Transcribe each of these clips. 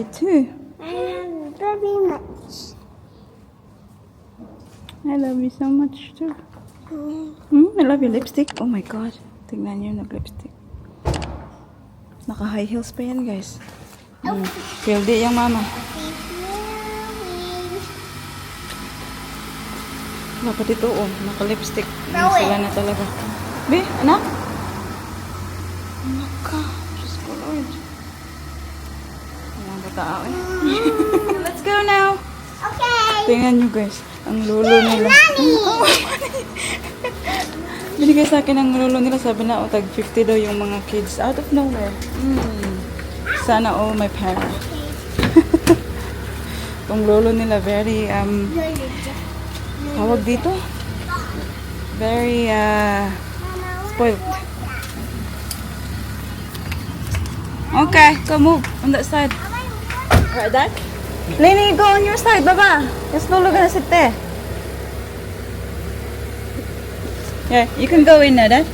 you too. I love very much. I love you so much too. I love your lipstick. Oh my god. Tingnan niyo, nag-lipstick. Naka-high heels pa yan, guys. Pildi yung mama. Dapat ito, oh. Naka-lipstick. Sila na talaga. Be, anak? Mukha. Diyos ko, Lord. Ayan ba tao, eh? Let's go now. Okay. Tingnan nyo, guys. Ang lulo nila. Binigay sa akin ang lulo nila. Sabi na, tag 50 daw yung mga kids. Out of nowhere. Sana all my parents. Itong lulo nila, very, tawag dito? Very, spoiled. Okay, go move on that side. Right, Dad? Lenny, go on your side, Baba. Yes, Lolo gonna sit there. Yeah, you can go in now, Dad.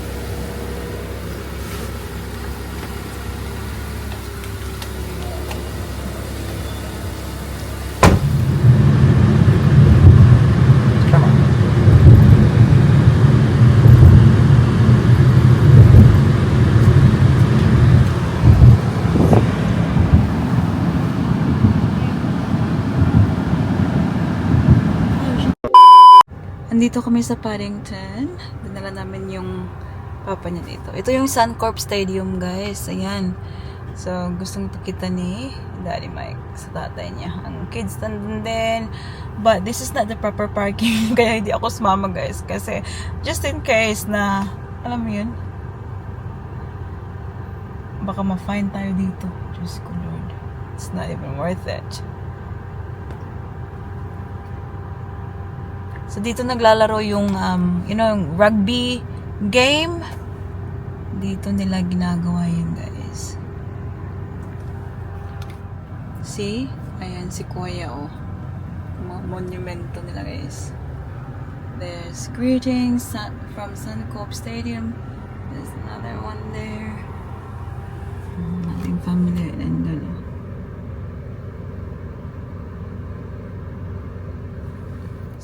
Andito kami sa Paddington. Dinala namin yung papa niya dito. Ito yung Suncorp Stadium, guys. Ayan. So, gustong pakita ni Daddy Mike sa tatay niya. Ang kids nandun din. But this is not the proper parking. Kaya hindi ako sumama, guys. Kasi just in case na, alam mo yun, baka ma-fine tayo dito. Diyos ko, Lord. It's not even worth it. So, dito naglalaro yung, yung rugby game. Dito nila ginagawa yun, guys. See? Ayan, si Kuya, oh. Mga monumento nila, guys. There's greetings from Suncorp Stadium. There's another one there. Ating family, and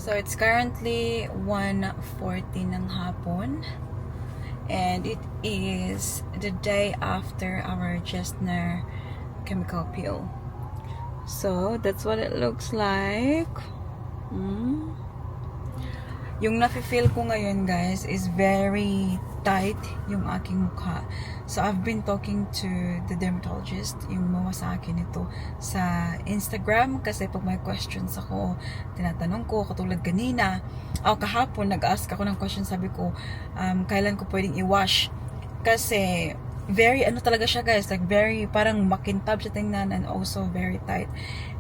So, it's currently 1:40 ng hapon. And it is the day after our Gessner chemical peel. So, that's what it looks like. Yung nafe-feel ko ngayon, guys, is very tight yung aking mukha. So, I've been talking to the dermatologist, yung mawa sa akin ito sa Instagram, kasi pag may questions ako, tinatanong ko, katulad kanina, kahapon, nag-ask ako ng question, sabi ko, kailan ko pwedeng i-wash? Kasi, very, talaga siya, guys, like, very, parang makintab siya tingnan, and also very tight.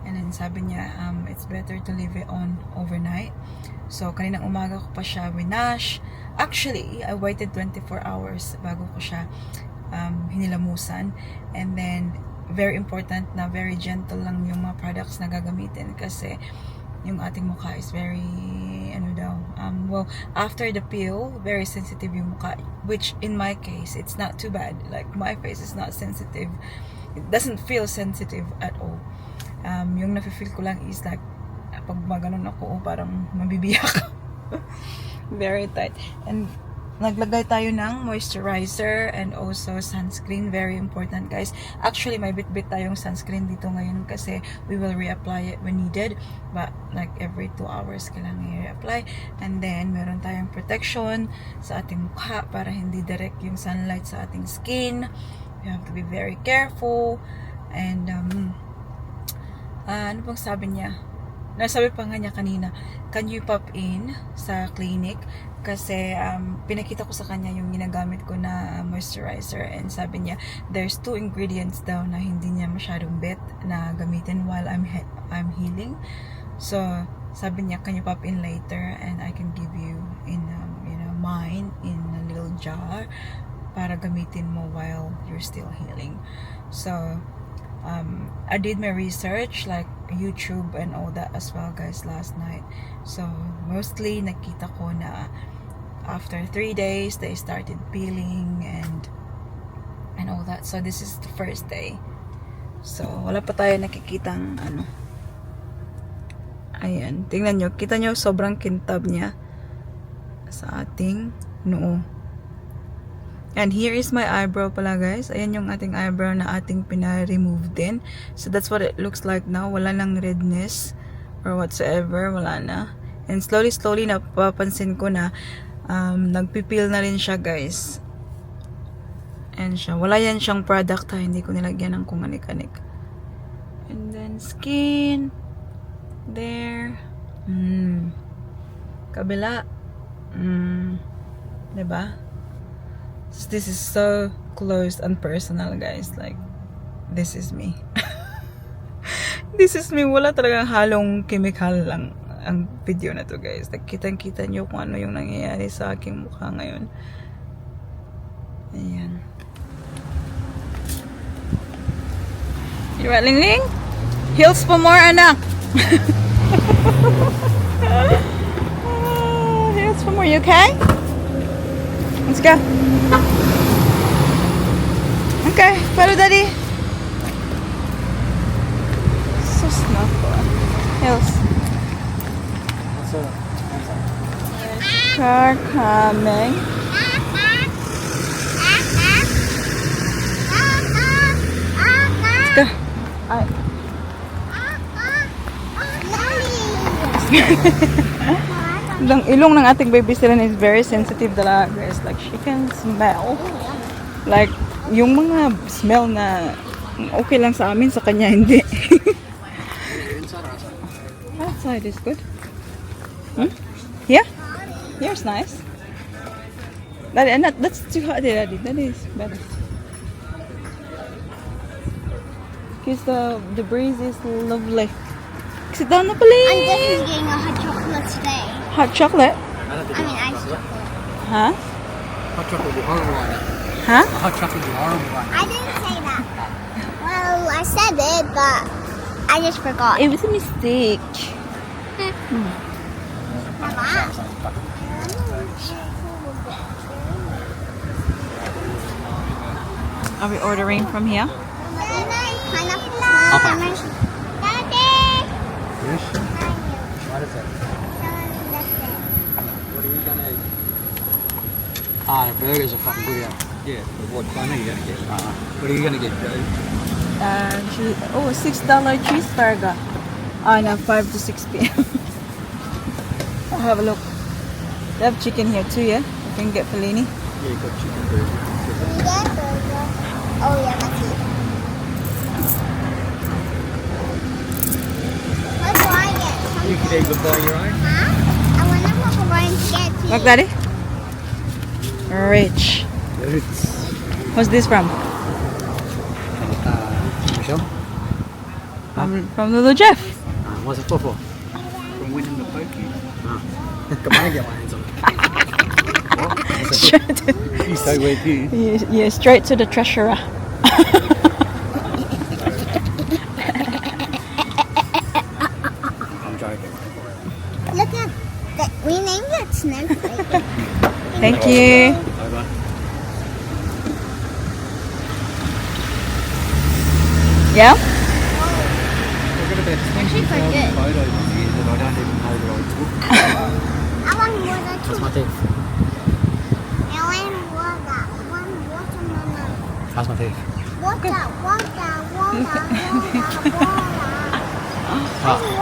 And then, sabi niya, it's better to leave it on overnight. So, kaninang umaga ko pa siya winash. Actually, I waited 24 hours bago ko siya hinilamusan. And then, very important na very gentle lang yung mga products na gagamitin kasi yung ating mukha is very, well, after the peel, very sensitive yung mukha, which in my case, it's not too bad. Like, my face is not sensitive. It doesn't feel sensitive at all. Yung nafe-feel ko lang is like, pag maganon ako, parang mabibiyak. Very tight. And naglagay tayo ng moisturizer and also sunscreen. Very important, guys. Actually, may bit-bit tayong sunscreen dito ngayon kasi we will reapply it when needed. But like every 2 hours kailangan i-reapply. And then, meron tayong protection sa ating mukha para hindi direct yung sunlight sa ating skin. You have to be very careful. And, ano pang sabi niya? Nasabi pa nga niya kanina, can you pop in sa clinic? Kasi pinakita ko sa kanya yung ginagamit ko na moisturizer, and sabi niya, there's 2 ingredients daw na hindi niya masyadong bet na gamitin while I'm healing. So, sabi niya, can you pop in later and I can give you in mine in a little jar para gamitin mo while you're still healing. So, I did my research like YouTube and all that as well, guys, last night. So mostly nakita ko na after 3 days they started peeling and all that. So this is the first day. So, wala pa tayo nakikitang ano. Ayan. Tingnan nyo. Kita nyo sobrang kintab niya sa ating noo. And here is my eyebrow pala guys. Ayan yung ating eyebrow na ating pina-remove din. So, that's what it looks like now. Wala nang redness or whatsoever. Wala na. And slowly napapansin ko na nagpipil na rin siya guys. And siya. Wala yan siyang product ha. Hindi ko nilagyan ng kung anik-anik. And then skin. There. Kabila. Diba? This is so close and personal guys. Like, this is me. This is me. Wala talagang halong chemical lang ang video na to guys. Like, kitang-kita nyo kung ano yung nangyayari sa aking mukha ngayon. Ayan. You right, Ling Ling? Heels for more, anak. Heels for more. You okay? Let's go. Okay, follow daddy. So snuggle. Heels. Car coming. Let's go. Alright. Ang ilong ng ating baby sila is very sensitive talaga guys. Like, she can smell. Like, yung mga smell na okay lang sa amin, sa kanya hindi. Outside is good. Yeah? Here's nice. Daddy, that's too hot there, Daddy. That is better. Because the breeze is lovely. Sit down na pala. I'm definitely getting a hot chocolate today. Hot chocolate? I mean iced chocolate. Huh? Hot chocolate would be horrible on it. Huh? Hot chocolate would be horrible on it. I didn't say that. Well, I said it, but I just forgot. It was a mistake. Mama. Are we ordering from here? Pineapple. Okay. Daddy. Yes? What is it? What are you gonna eat? Ah, the burgers are fucking good, yeah. But what I know you're gonna get. What are you gonna get, Joe? $6 cheeseburger on 5 to 6 p.m. I'll have a look. They have chicken here too, yeah? You can get Fellini. Yeah, you got chicken burger. Oh yeah, that's it. What do I get? You could even buy your own. Huh? I wonder what we're going to get. Look, Daddy. Rich. It's What's this from? Michelle? From Little Jeff. What's it for? From winning the pokey. Come on, get my hands on it. What? What's it for? You so weird, you. Yeah, straight to the treasurer. I'm joking. Look at that. We named it Snowflake. Thank you. Bye-bye. Yeah? Look at about 20,000 photos of you that I don't even know that I took. I want water That's too. my teeth. I want water. I want watermelon. How's my teeth? Water.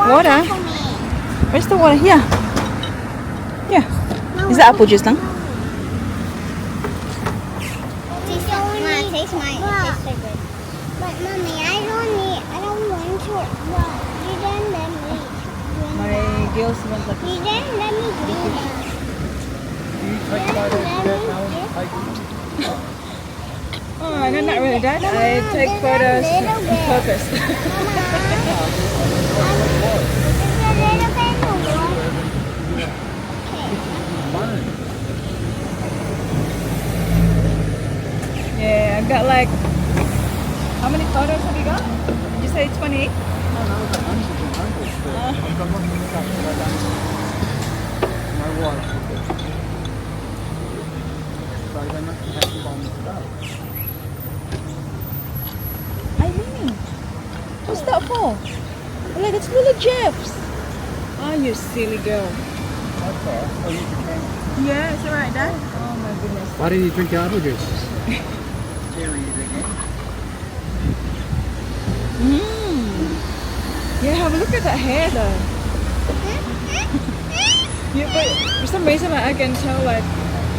Water? For me. Where's the water? Here. Yeah. No, Is that apple juice lang? Taste mine. Taste mine. It tastes so good. But mommy, I don't want to. But you didn't let me. My girls want like You didn't let me do that. Do you take photos of that now? Oh, no, not really, Dad. I take photos on purpose. Yeah, I've got like... How many photos have you got? Did you say 20? I mean, What's that for? Like, it's Lula Jeff's. Oh, you silly girl. That's all right. Oh, you can. Yeah, it's alright, Dad. Oh my goodness. Why didn't you drink your apple juice? Yeah, have a look at that hair though. Yeah, but for some reason I can tell like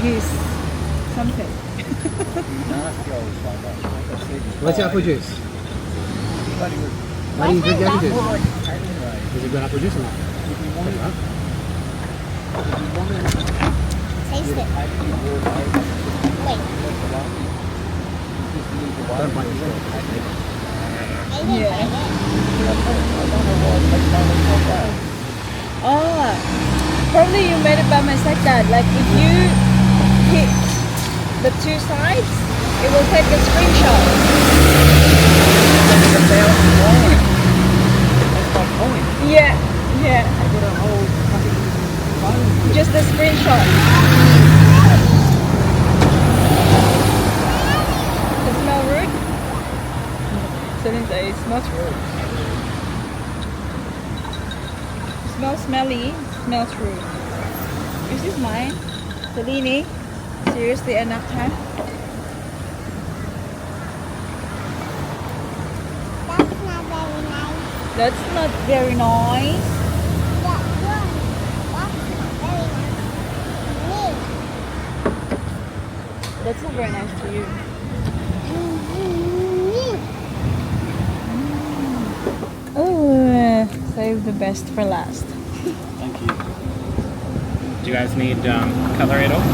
he's something. What's your apple juice? Why didn't you drink the apple juice? Is it good apple juice or not? Taste it. Wait. Don't bite yourself. I didn't bite it. Oh, probably you made it by mistake, Dad. Like if you hit the two sides, it will take a screenshot. Yeah, yeah. Just a screenshot. Does it smell rude? Celine said it smells rude. It smells smelly, smells rude. Is this mine? Celine? Seriously, enough time? That's not very nice. That's not very nice. That one. That's not very nice to me. That's not very nice to you. Oh, save the best for last. Thank you. Do you guys need color at all?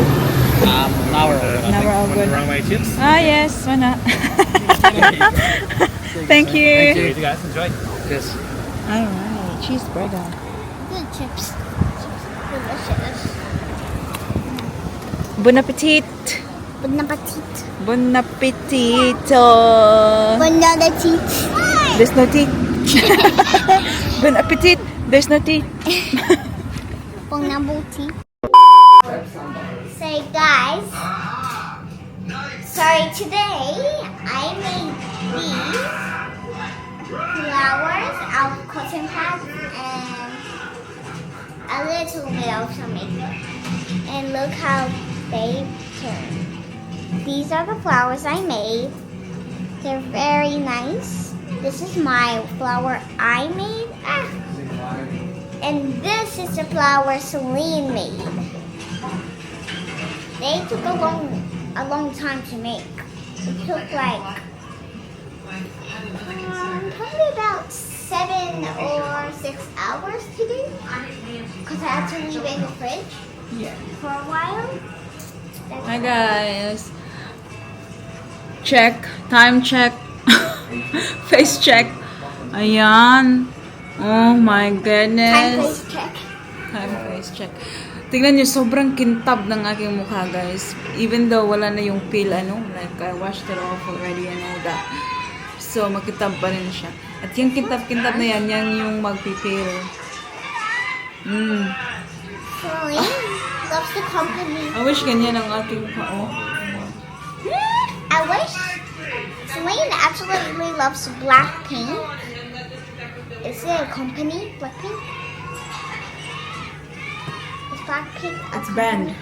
Now we're all good. Now we're all Want good. the wrong way chips? Ah, yes, why not? Thank you. Cheers, you guys. Enjoy. Cheers. Alright, cheeseburger. Good chips. Delicious. Bon appetit! Bon appetit. Bon appetito! Bon appetit. There's no teeth. Bon appetit! There's no teeth. Bon appetit. So guys, sorry, today I made these flowers out of cotton pads and a little bit of some makeup. And look how they turn. These are the flowers I made. They're very nice. This is my flower I made. And this is the flower Celine made. They took a long time to make. It took like probably about 7 or 6 hours to do, because I had to leave it in the fridge for a while. Hi guys. Check. Time check. Face check. Ayan. Oh my Time goodness. face check. Time face check. Tingnan nyo, sobrang kintab ng aking mukha, guys. Even though wala na yung peel, like I washed it off already and all that. So, makitab pa rin siya. At yung kintab-kintab na yan, yan yung magpipil. Celine loves the company. I wish ganyan ang aking mukha, oh. I wish Celine absolutely loves Blackpink. Is it a company, Blackpink? Is Blackpink a It's a band.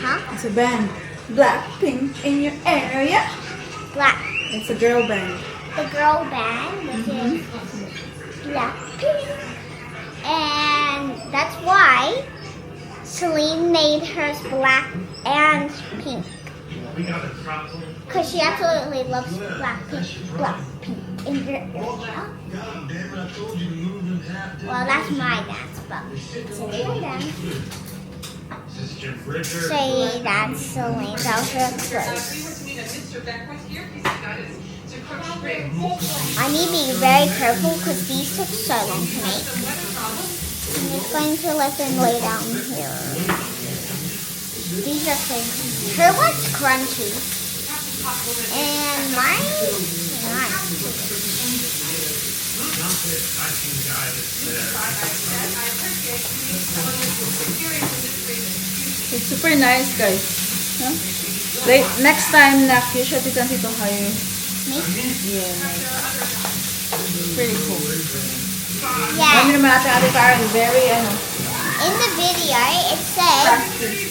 Huh? It's a band. Blackpink in your area. Black. It's a girl band. The girl band, which is Blackpink. And that's why Celine made hers black and pink. Because she absolutely loves Blackpink in your area. Well, that's my dance, but it's in your dance. Say that's Celine, that was real close. I need to be very careful because these took so long to make. I'm just going to let them lay down here. These are crunchy. Her one's crunchy. And mine is nice. It's super nice, guys. Huh? Next time, nak, you should tito kayo. Me? Yeah. pretty cool. Yeah. Kami naman natin Ate Karen, very, In the video, it said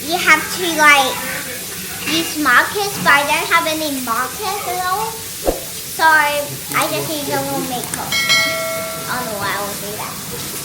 you have to like use markers, but I don't have any markers at all. So I just use a little makeup. I don't know why I will do that.